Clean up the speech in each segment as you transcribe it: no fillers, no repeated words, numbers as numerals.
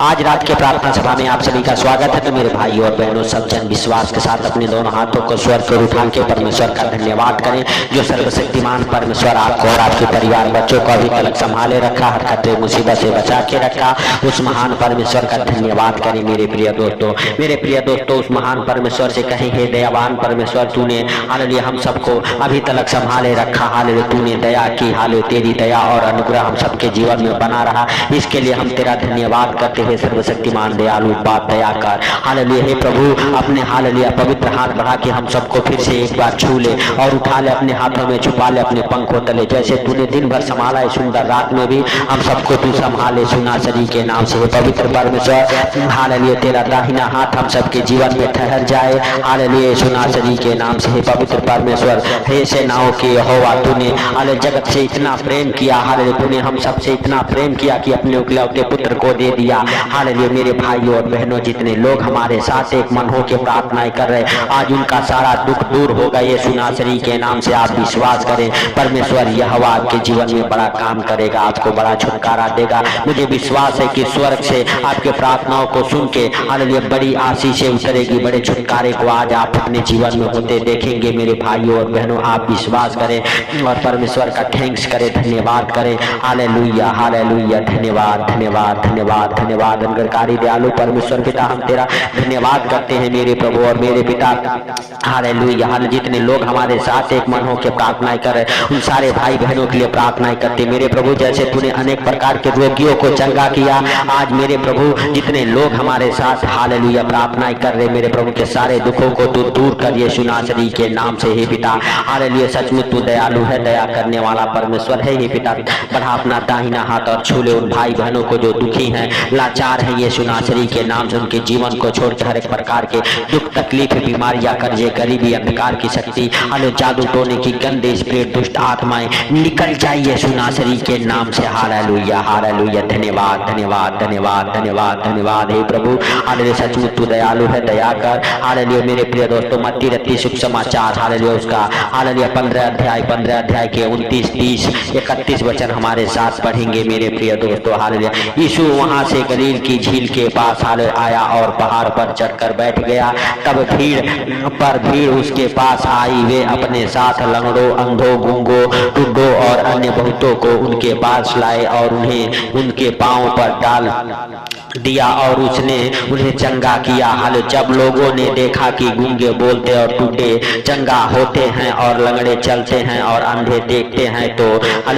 आज रात के प्रार्थना सभा में आप सभी का स्वागत है। तो मेरे भाई और बहनों, सब जन विश्वास के साथ अपने दोनों हाथों को स्वर पर उठा के परमेश्वर का धन्यवाद करें, जो सर्वशक्तिमान परमेश्वर आपको और आपके परिवार बच्चों को अभी तक संभाले रखा, हर खतरे मुसीबत से बचा के रखा। उस महान परमेश्वर का धन्यवाद करें मेरे प्रिय दोस्तों। उस महान परमेश्वर से कहें, हे दयावान परमेश्वर, तूने हालेलुया हम सबको अभी तक संभाले रखा। हालेलुया तूने दया की, हालेलुया तेरी दया और अनुग्रह हम सबके जीवन में बना रहा। इसके लिए हम तेरा धन्यवाद करते हे सर्वशक्तिमान दयालु बाप दया कर। हालेलुया हे प्रभु, अपने हालेलुया पवित्र हाथ बढ़ा के हम सबको फिर से एक बार छू ले और उठा ले, अपने हाथों में छुपा ले, अपने पंखों तले। जैसे तूने दिन भर संभाला है, सुंदर रात में भी हम सबको तू संभाले सुनासरी के नाम से। पवित्र परमेश्वर हालेलुया तेरा दाहिना हाथ हम सबके जीवन में ठहर जाए। हालेलुया सुनासरी के नाम से। पवित्र परमेश्वर हे सेनाओं के यहोवा, तूने हाले जगत से इतना प्रेम किया। हालेलुया तूने हम सबसे इतना प्रेम किया कि अपने इकलौते पुत्र को दे दिया। हालेलुया मेरे भाइयों और बहनों, जितने लोग हमारे साथ एक मन हो के प्रार्थनाएं कर रहे, आज उनका सारा दुख दूर होगा। ये सुनासरी के नाम से आप विश्वास करें, परमेश्वर यहोवा आपके जीवन में बड़ा काम करेगा, आपको बड़ा छुटकारा देगा। मुझे विश्वास है कि स्वर्ग से आपके प्रार्थनाओं को सुन के हालेलुया बड़ी आशीषें उतरेगी, बड़े छुटकारे को आज आप अपने जीवन में होते देखेंगे। मेरे भाइयों और बहनों, आप विश्वास करें और परमेश्वर का थैंक्स करें, धन्यवाद करें। हालेलुया हालेलुया, धन्यवाद धन्यवाद धन्यवाद धन्यवाद। अंगरकारी दयालु परमेश्वर पिता, हम तेरा धन्यवाद करते हैं मेरे प्रभु और मेरे पिता। हालेलुया हालेलुया, जितने लोग हमारे साथ एक मन हो के प्रार्थनाएं कर रहे, उन सारे भाई बहनों के लिए प्रार्थनाएं करते मेरे प्रभु। जैसे तूने अनेक प्रकार के रोगियों को चंगा किया, आज मेरे प्रभु जितने लोग हमारे साथ हालेलुया प्रार्थनाएं कर रहे, मेरे प्रभु के सारे दुखों को तू दूर कर ये सुनासरी के नाम से। हे पिता हालेलुया, सचमुच तू दयालु है, दया करने वाला परमेश्वर है। हे पिता बढ़ा अपना दाहिना हाथ और छू ले उन भाई बहनों को जो दुखी हैं, लाचार है, ये सुनासरी के नाम से। उनके जीवन को छोड़कर हर एक प्रकार के दुख तकलीफ बीमारियां कर्जे गरीबी अंधकार की शक्ति हाले जादू टोने की गंदे स्पिरिट दुष्ट आत्माएं निकल जाइए सुनासरी के नाम से। हालेलुया हालेलुया, धन्यवाद धन्यवाद धन्यवाद धन्यवाद धन्यवाद। हे प्रभु हालेलुया, सचमुच तू दयालु है, दया कर। हालेलुया मेरे प्रिय दोस्तों, मत्ती रत्ती शुभ समाचार हालेलुया उसका हालेलुया 15 अध्याय के 29, 30, 31 वचन हमारे साथ पढ़ेंगे मेरे प्रिय दोस्तों। हालेलुया यीशु वहां से गलील की झील के पास आया और पहाड़ पर चढ़कर बैठ गया। तब भीड़ उसके पास आई। वे अपने साथ लंगड़ों, अंधों, गूंगों, टुड्डों और अन्य बहुतों को उनके पास लाए और उन्हें उनके पांव पर डाल दिया और उसने उन्हें चंगा किया। हाल जब लोगों ने देखा कि गूंगे बोलते और टूटे चंगा होते हैं और लंगड़े चलते हैं और अंधे देखते हैं, तो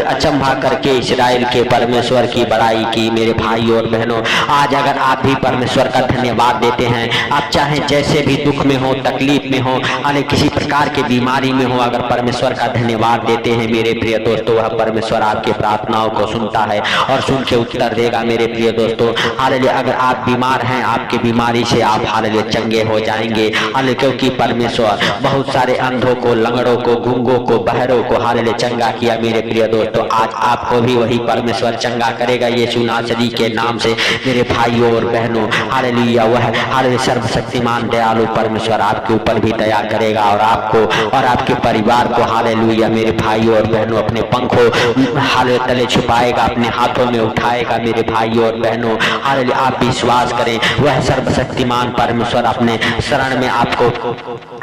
अचंभा करके इस्राएल के परमेश्वर की बड़ाई की। मेरे भाइयों और बहनों, आज अगर आप भी परमेश्वर का धन्यवाद देते हैं, आप चाहे जैसे भी दुख में हो, तकलीफ में हो, अरे किसी प्रकार की बीमारी में हो, अगर परमेश्वर का धन्यवाद देते हैं मेरे प्रिय दोस्तों, वह परमेश्वर आपके प्रार्थनाओं को सुनता है और सुन के उत्तर देगा। मेरे प्रिय दोस्तों हालेलुया, अगर आप बीमार हैं, आपकी बीमारी से आप हालेलुया चंगे हो जाएंगे। हालेलुया क्योंकि परमेश्वर बहुत सारे अंधों को, लंगड़ों को, गूंगों को, बहरों को हालेलुया चंगा किया। मेरे प्रिय दोस्तों आज आपको भी वही परमेश्वर चंगा करेगा ये सुनासरी के नाम से। मेरे भाइयों और बहनों हालेलुया, वह हालेलुया सर्वशक्तिमान दयालु परमेश्वर आपके ऊपर भी दया करेगा और आपको और आपके परिवार को हालेलुया मेरे भाइयों और बहनों अपने पंखों हालेलुया तले छुपाएगा, अपने हाथों में उठाएगा। मेरे भाइयों और बहनों हालेलुया आप विश्वास करें, वह सर्वशक्तिमान परमेश्वर अपने शरण में आपको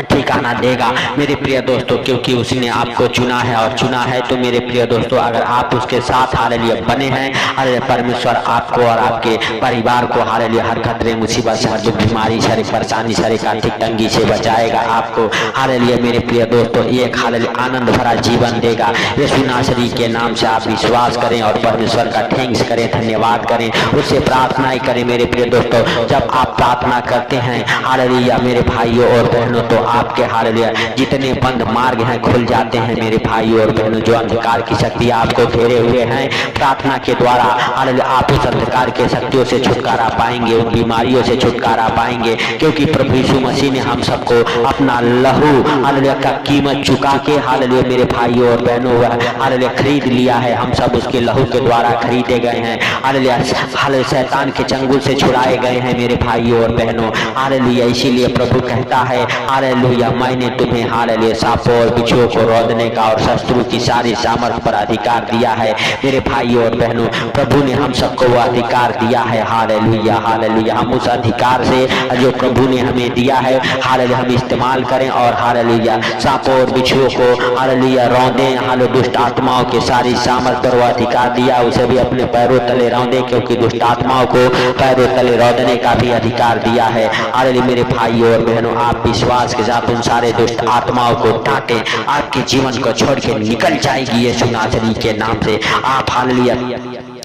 ठिकाना देगा मेरे प्रिय दोस्तों, क्योंकि उसने आपको चुना है और चुना है तो मेरे प्रिय दोस्तों अगर आप उसके साथ हालेलुया बने हैं, हालेलुया परमेश्वर आपको और आपके परिवार को हालेलुया हर खतरे मुसीबत से, हर दुख बीमारी, सारी परेशानी, सारी आर्थिक तंगी से बचाएगा। आपको हालेलुया मेरे प्रिय दोस्तों एक हालेलुया आनंद भरा जीवन देगा। यीशु नासरी के नाम से आप विश्वास करें और परमेश्वर का थैंक्स करें, धन्यवाद करें, उससे प्रार्थनाएं करें। मेरे प्रिय दोस्तों जब आप प्रार्थना करते हैं हालेलुया मेरे भाइयों और बहनों, तो आपके हालेलुया जितने बंद मार्ग हैं खुल जाते हैं। मेरे भाइयों और बहनों, जो अंधकार की शक्ति आपको घेरे हुए हैं, प्रार्थना के द्वारा हालेलुया आप उस अंधकार के शक्तियों से छुटकारा पाएंगे, उन बीमारियों से छुटकारा पाएंगे, क्योंकि प्रभु यीशु मसीह ने हम सबको अपना लहू हालेलुया का कीमत चुका के हालेलुया मेरे भाइयों और बहनों वह हालेलुया खरीद लिया है। हम सब उसके लहू के द्वारा खरीदे गए हैं। हालेलुया हालेलुया शैतान के चंगुल से छुड़ाए गए हैं मेरे भाइयों और बहनों। हालेलुया इसीलिए प्रभु कहता है हालेलुया मैंने तुम्हें हालेलुया सांपों और बिच्छुओं को रौंदने का और शत्रु की सारी सामर्थ पर अधिकार दिया है। मेरे भाइयों और बहनों प्रभु ने हम सबको वो अधिकार दिया है। Hallelujah hallelujah. हम उस अधिकार से जो प्रभु ने हमें दिया है हालेलुया हम इस्तेमाल करें और हालेलुया सांपों और बिच्छुओं को हालेलुया रौंदे। हालेलुया दुष्ट आत्माओं की सारी सामर्थ्य और अधिकार दिया उसे भी अपने पैरों तले रौंदे, क्योंकि दुष्ट आत्माओं को पैरों तले रौंदने का भी अधिकार दिया है। हालेलुया मेरे भाइयों और बहनों, आप विश्वास के साथ उन सारे दुष्ट आत्माओं को डांटे, आपके जीवन को छोड़ के निकल जाएगी यीशु नासरी के नाम से। आप हालेलुया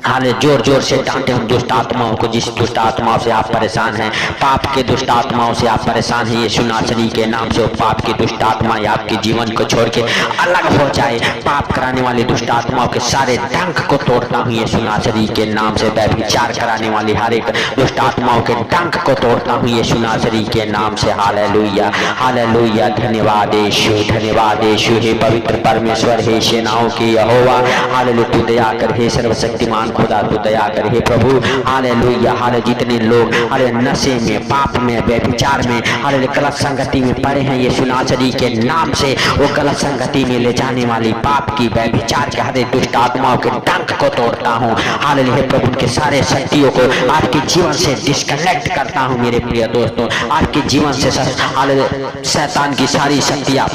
हाले जोर जोर से डांटे उन दुष्ट आत्माओं को, जिस दुष्ट आत्माओं से आप परेशान हैं, पाप के दुष्ट आत्माओं से आप परेशान हैं, यीशु नासरी के नाम से पाप की दुष्ट आत्माएं आपके जीवन को छोड़ के अलग हो जाए। पाप कराने वाली दुष्ट आत्माओं के सारे डंक को तोड़ता हूँ यीशु नासरी के नाम से। व्यभिचार कराने वाली हर एक दुष्ट आत्माओं के डंक को तोड़ता हूँ यीशु नासरी के नाम से। Hallelujah hallelujah. धन्यवाद यीशु, धन्यवाद यीशु। हे पवित्र परमेश्वर, हे सेनाओं की यहोवा, हालेलुया तू दया कर, हे सर्वशक्तिमान खुदा तू दया कर, हे प्रभु। हालेलुया हाले जितने लोग हाले नशे में, पाप में, व्यभिचार में, हाले गलत संगति में पड़े हैं यीशु नासरी के नाम से, वो गलत संगति में ले जाने वाली पाप की, व्यभिचार के हर दुष्ट आत्माओं के डंक को तोड़ता हूँ। हालेलुया हे प्रभु के सारे शक्तियों को आपके जीवन से डिस्कनेक्ट करता हूँ मेरे प्रिय दोस्तों। आपके जीवन से हालेलुया शैतान की सारी शक्तियाँ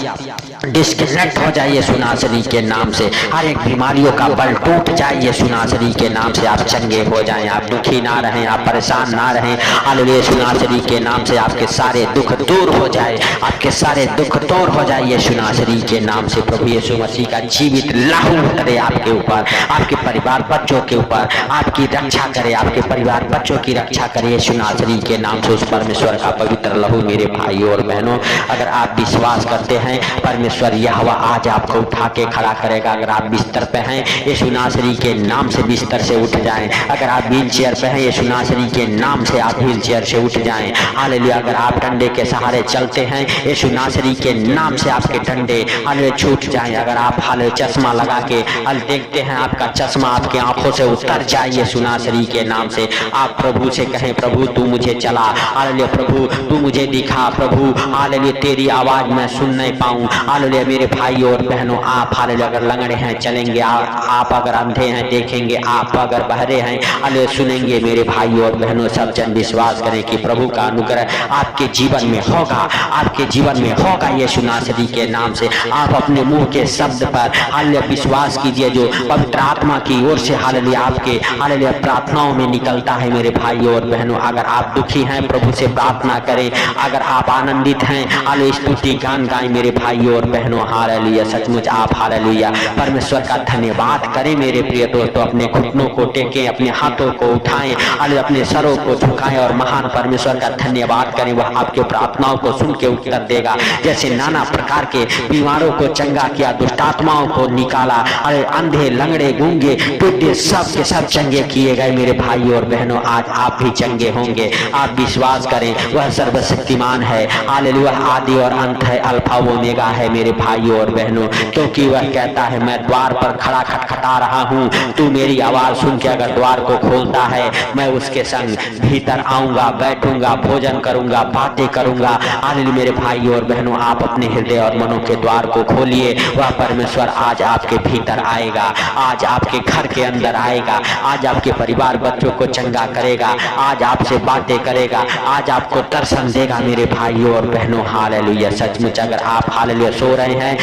डिस्कनेक्ट हो जाइए यीशु नासरी के नाम से। हर एक बीमारियों का बल टूट जाए यीशु नासरी के नाम से। आप चंगे हो जाएं, आप दुखी ना रहें, आप परेशान ना रहें। हालेलुया यीशु नासरी के नाम से आपके सारे दुख दूर हो जाए, आपके सारे दुख दूर हो जाए यीशु नासरी के नाम से। प्रभु यीशु मसीह का जीवित लहू उतरे आपके ऊपर, आपके परिवार बच्चों के ऊपर, आपकी रक्षा करे, आपके परिवार बच्चों की रक्षा करे यीशु नासरी के नाम से। उस परमेश्वर का पवित्र लहू मेरे भाइयों और बहनों, अगर आप विश्वास करते हैं परमेश्वर यहोवा आज आपको उठा के खड़ा करेगा। अगर आप बिस्तर पे हैं यीशु नासरी के नाम से बिस्तर से उठ जाएं। अगर आप व्हील चेयर पे हैं यीशु नासरी के नाम से आप व्हील चेयर से उठ जाएं। हालेलुया अगर आप डंडे के सहारे चलते हैं यीशु नासरी के नाम से आपके डंडे हालेलुया छूट जाएं। अगर आप हालेलुया चश्मा लगा के हल देखते हैं आपका चश्मा आपकी आंखों से उतर जाए यीशु नासरी के नाम से। आप प्रभु से कहें प्रभु तू मुझे चला, हालेलुया प्रभु तू मुझे दिखा, प्रभु हालेलुया तेरी आवाज मैं सुन नहीं पाऊं। हालेलुया मेरे भाइयों और बहनों, आप हालेलुया अगर लंगड़े हैं चलेंगे, आप अगर अंधे हैं देखेंगे, आप अगर बहरे हैं हालेलुया सुनेंगे। मेरे भाइयों और बहनों सब जन विश्वास करें कि प्रभु का अनुग्रह आपके जीवन में होगा, आपके जीवन में होगा यीशु नासरी के नाम से। आप अपने मुंह के शब्द पर हालेलुया विश्वास कीजिए जो पवित्र आत्मा की ओर से हालेलुया आपके हालेलुया प्रार्थनाओं में निकलता है। मेरे भाइयों और बहनों अगर आप दुखी हैं प्रभु से प्रार्थना करें, अगर आप आनंदित हैं हालेलुया स्तुति गान गाएं मेरे भाइयों और बहनों। हालेलुया सचमुच आप हालेलुया परमेश्वर का धन्यवाद करें मेरे प्रिय दोस्तों। अपने घुटनों को टेकें, अपने हाथों को उठाएं, हालेलुया अपने सरों को झुकाएं और महान परमेश्वर का धन्यवाद करें। वह आपके प्रार्थनाओं को सुन के उत्तर देगा। जैसे नाना प्रकार के बीमारों को चंगा किया, दुष्ट आत्माओं को निकाला, अरे अंधे लंगड़े गूंगे टूटे सब के सब चंगे किए गए मेरे भाइयों और बहनों। आज आप भी चंगे होंगे, आप विश्वास करें वह सर्वशक्तिमान है। हालेलुया आदि और अंत है, अल्फा ओमेगा है मेरे भाइयों और बहनों। क्योंकि वह कहता है मैं द्वार पर खड़ा खटखटा रहा हूँ, तू मेरी आवाज सुन के अगर द्वार को खोलता है मैं उसके संग भीतर आऊंगा, बैठूंगा, भोजन करूंगा, बातें करूंगा। हालेलुया मेरे भाइयों और बहनों आप अपने हृदय और मनों के द्वार को खोलिए। वह परमेश्वर आज आपके भीतर आएगा, आज आपके घर के अंदर आएगा, आज आपके परिवार बच्चों को चंगा करेगा, आज आपसे बातें करेगा, आज आपको दर्शन देगा मेरे भाइयों और बहनों। हालेलुया सचमुच अगर आप हालेलुया सो रहे हैं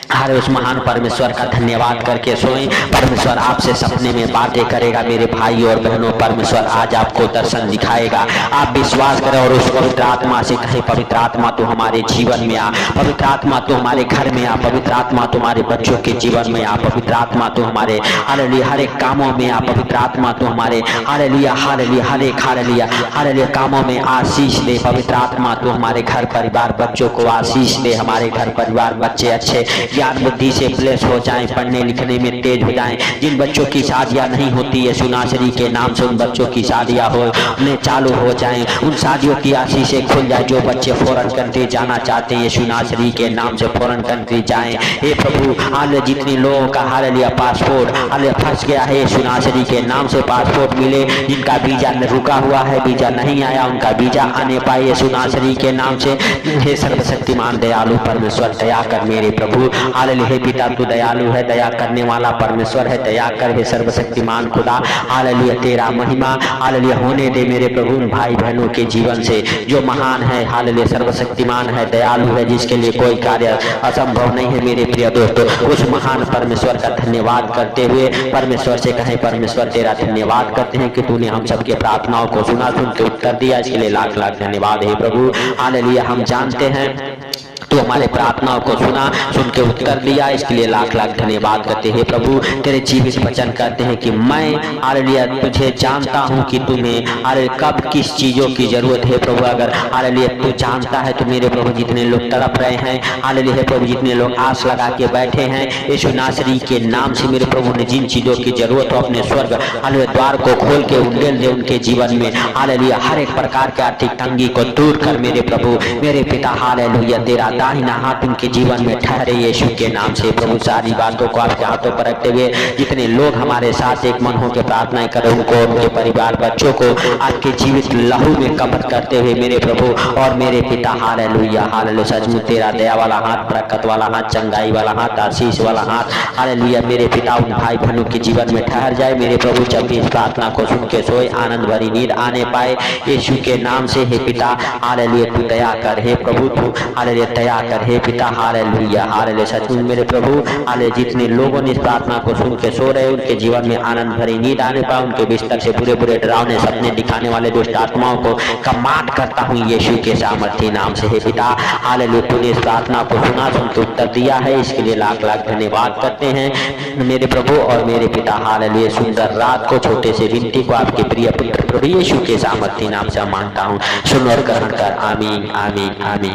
हर उस महान परमेश्वर का धन्यवाद करके सोएं। परमेश्वर आपसे सपने में बातें करेगा मेरे भाइयों और बहनों। परमेश्वर आज आपको दर्शन दिखाएगा, आप विश्वास करें और उस पवित्र आत्मा से कहें पवित्र आत्मा तो हमारे जीवन में आ, पवित्र आत्मा तो हमारे घर में आ, पवित्र आत्मा तुम्हारे बच्चों के जीवन में आ, पवित्र आत्मा तो हमारे हालेलुया हर एक कामों में आ, पवित्र आत्मा तो हमारे हालेलुया हालेलुया हर एक हालेलुया हालेलुया कामों में आशीष दे। पवित्र आत्मा तो हमारे घर परिवार बच्चों को आशीष दे, हमारे घर परिवार बच्चे अच्छे ज्ञान बुद्धि से ब्लेस हो जाएं, पढ़ने लिखने में तेज हो जाएं। जिन बच्चों की शादियां नहीं होती यीशु नासरी के नाम से उन बच्चों की शादियां होने चालू हो जाएं, उन शादियों की आशीषें खुल जाए। जो बच्चे फॉरेन कंट्री जाना चाहते हैं यीशु नासरी के नाम से फॉरेन कंट्री जाएं। हे प्रभु हालेलुया जितने लोगों का हालेलुया पासपोर्ट हालेलुया फंस गया है यीशु नासरी के नाम से पासपोर्ट मिले, जिनका वीजा रुका हुआ है, वीजा नहीं आया, उनका वीजा आने पाए यीशु नासरी के नाम से। हे सर्वशक्तिमान दयालु परमेश्वर दया कर मेरे प्रभु हालेलुया। हे पिता तू दयालु है, दया करने वाला परमेश्वर है, दया कर हे सर्वशक्तिमान खुदा। हालेलुया। तेरा महिमा हालेलुया होने दे मेरे प्रभु भाई बहनों के जीवन से, जो महान है हालेलुया, सर्वशक्तिमान है, दयालु है, जिसके लिए कोई कार्य असंभव नहीं है। मेरे प्रिय दोस्तों, उस महान परमेश्वर का धन्यवाद करते हुए परमेश्वर से कहें, परमेश्वर तेरा धन्यवाद करते हैं कि तूने हम सबके प्रार्थनाओं को सुना, सुन के उत्तर दिया, इसके लिए लाख लाख धन्यवाद है प्रभु। हालेलुया। हम जानते हैं तो हमारे प्रार्थनाओं को सुना, सुन के उत्तर दिया, इसके लिए लाख लाख धन्यवाद करते हैं प्रभु। तेरे जीवित वचन कहते हैं कि मैं हालेलुया तुझे जानता हूं कि तुम्हें हालेलुया कब किस चीजों की जरूरत है प्रभु। अगर हालेलुया तू जानता है तो मेरे प्रभु जितने लोग तड़प रहे हैं हालेलुया प्रभु, जितने लोग आस लगा के बैठे हैं यीशु नासरी के नाम से मेरे प्रभु ने जिन चीजों की जरूरत हो अपने स्वर्ग हालेलुया द्वार को खोल के उंडेल दे उनके जीवन में हालेलुया। हर एक प्रकार के आर्थिक तंगी को दूर कर मेरे प्रभु मेरे पिता। हालेलुया। तेरा दाहिना हाथ उनके जीवन में ठहरे यीशु के नाम से प्रभु। सारी बातों को आपके हाथों पर रखते हुए जितने लोग हमारे साथ एक मन होकर प्रार्थनाएं करें उनको, उनके परिवार बच्चों को आपके जीवित लहू में कवर करते हुए मेरे प्रभु और मेरे पिता। हालेलुया। हालेलुया। सचमुच तेरा दया वाला हाथ, बरकत वाला हाथ, चंगाई वाला हाथ, आशीष वाला हाथ हालेलुया मेरे पिता उन भाई बहनों के जीवन में ठहर जाए मेरे प्रभु। जब भी इस प्रार्थना को सुन के सोए आनंद भरी नींद आने पाए यीशु के नाम से। हे पिता हालेलुया तू दया कर, हे प्रभु तू हालेलुया दया कर, हे पिता। हालेलुया। हालेलुया। सचमुच मेरे प्रभु हालेलुया जितने लोगों ने इस प्रार्थना को सुन के सो रहे उनके जीवन में आनंद भरी नींद आने पाए, उनके बिस्तर से बुरे बुरे डरावने सपने दिखाने वाले दुष्ट आत्माओं को कमांड करता हूँ यीशु के सामर्थ्य नाम से। हे पिता हालेलुया तूने इस प्रार्थना को सुना, सुन के उत्तर दिया है, इसके लिए लाख लाख धन्यवाद करते हैं मेरे प्रभु और मेरे पिता। हालेलुया। सुंदर रात को छोटे से विनती को आपके प्रिय पुत्र प्रभु यीशु के सामर्थ्य नाम से मांगता हूँ, सुन और ग्रहण कर। आमीन आमीन आमीन।